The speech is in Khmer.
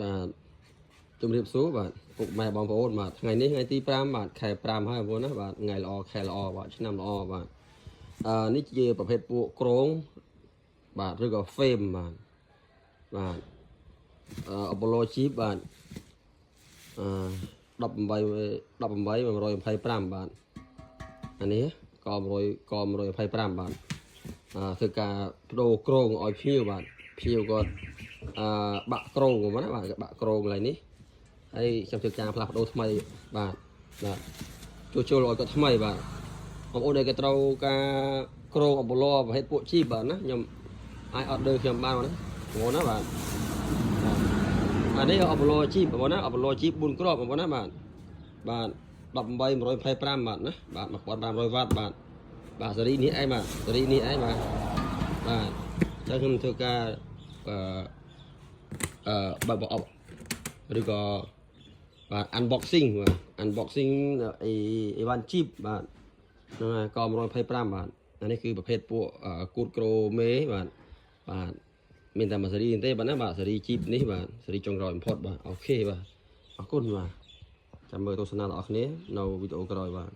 បាទជំរាបសួរបាទពុកម៉ែបងប្អូនបាទថ្ងៃនេះថ្ងៃទី5បាទខែ5ហើយបងប្អូនណាបាទថ្ងៃល្អខែល្អបាទឆ្នាំល្អបាទនេះជាប្រភេទពួកក្រងបាទឬក៏ហ្វេមបាទអបឡូជីបបាទ18 125បាទអានេះក៏100ក៏125បាទធ្វើការបដូរក្រងឲ្យភ្ញៀវបាទភ្ញៀវគាត់បាក់ក្រងហ្នឹងណាបាទបាក់ក្រងឡើយនេះហើយខ្ញុំធ្វើការផ្លាស់ប្ដូរថ្មីបាទជួសជុលឲ្យគាត់ថ្មីបាទបងប្អូនដែលក៏ត្រូវការក្រងអបឡូប្រភេទពួកជីបបាទណាខ្ញុំអាចអត់ដើខ្ញុំបានណាបងប្អូនណាបាទអានេះអបឡូជីបបងប្អូនណាអបឡូជីប4គ្រាប់បងប្អូនណាបាទ18 125បាទណាបាទ1500វ៉ាត់បាទសេរីនេះឯងបាទសេរីនេះឯងបាទចឹងខ្ញុំធ្វើការបើកប្រអប់ឬក៏បាទ unboxing បាទ unboxing អីវ៉ាន់ជីបបាទហ្នឹងហើយក125បាទអានេះគឺប្រភេទពួកគូតក្រូមេបាទមានតែមួយសេរីទេបាទណាបាទសេរីជីបនេះបាទសេរីចុងក្រោយបំផុតបាទអូខេបាទអរគុណបាទចាំមើលទស្សនាដល់អ្នកគ្នានៅវីដេអូក្រោយបាទ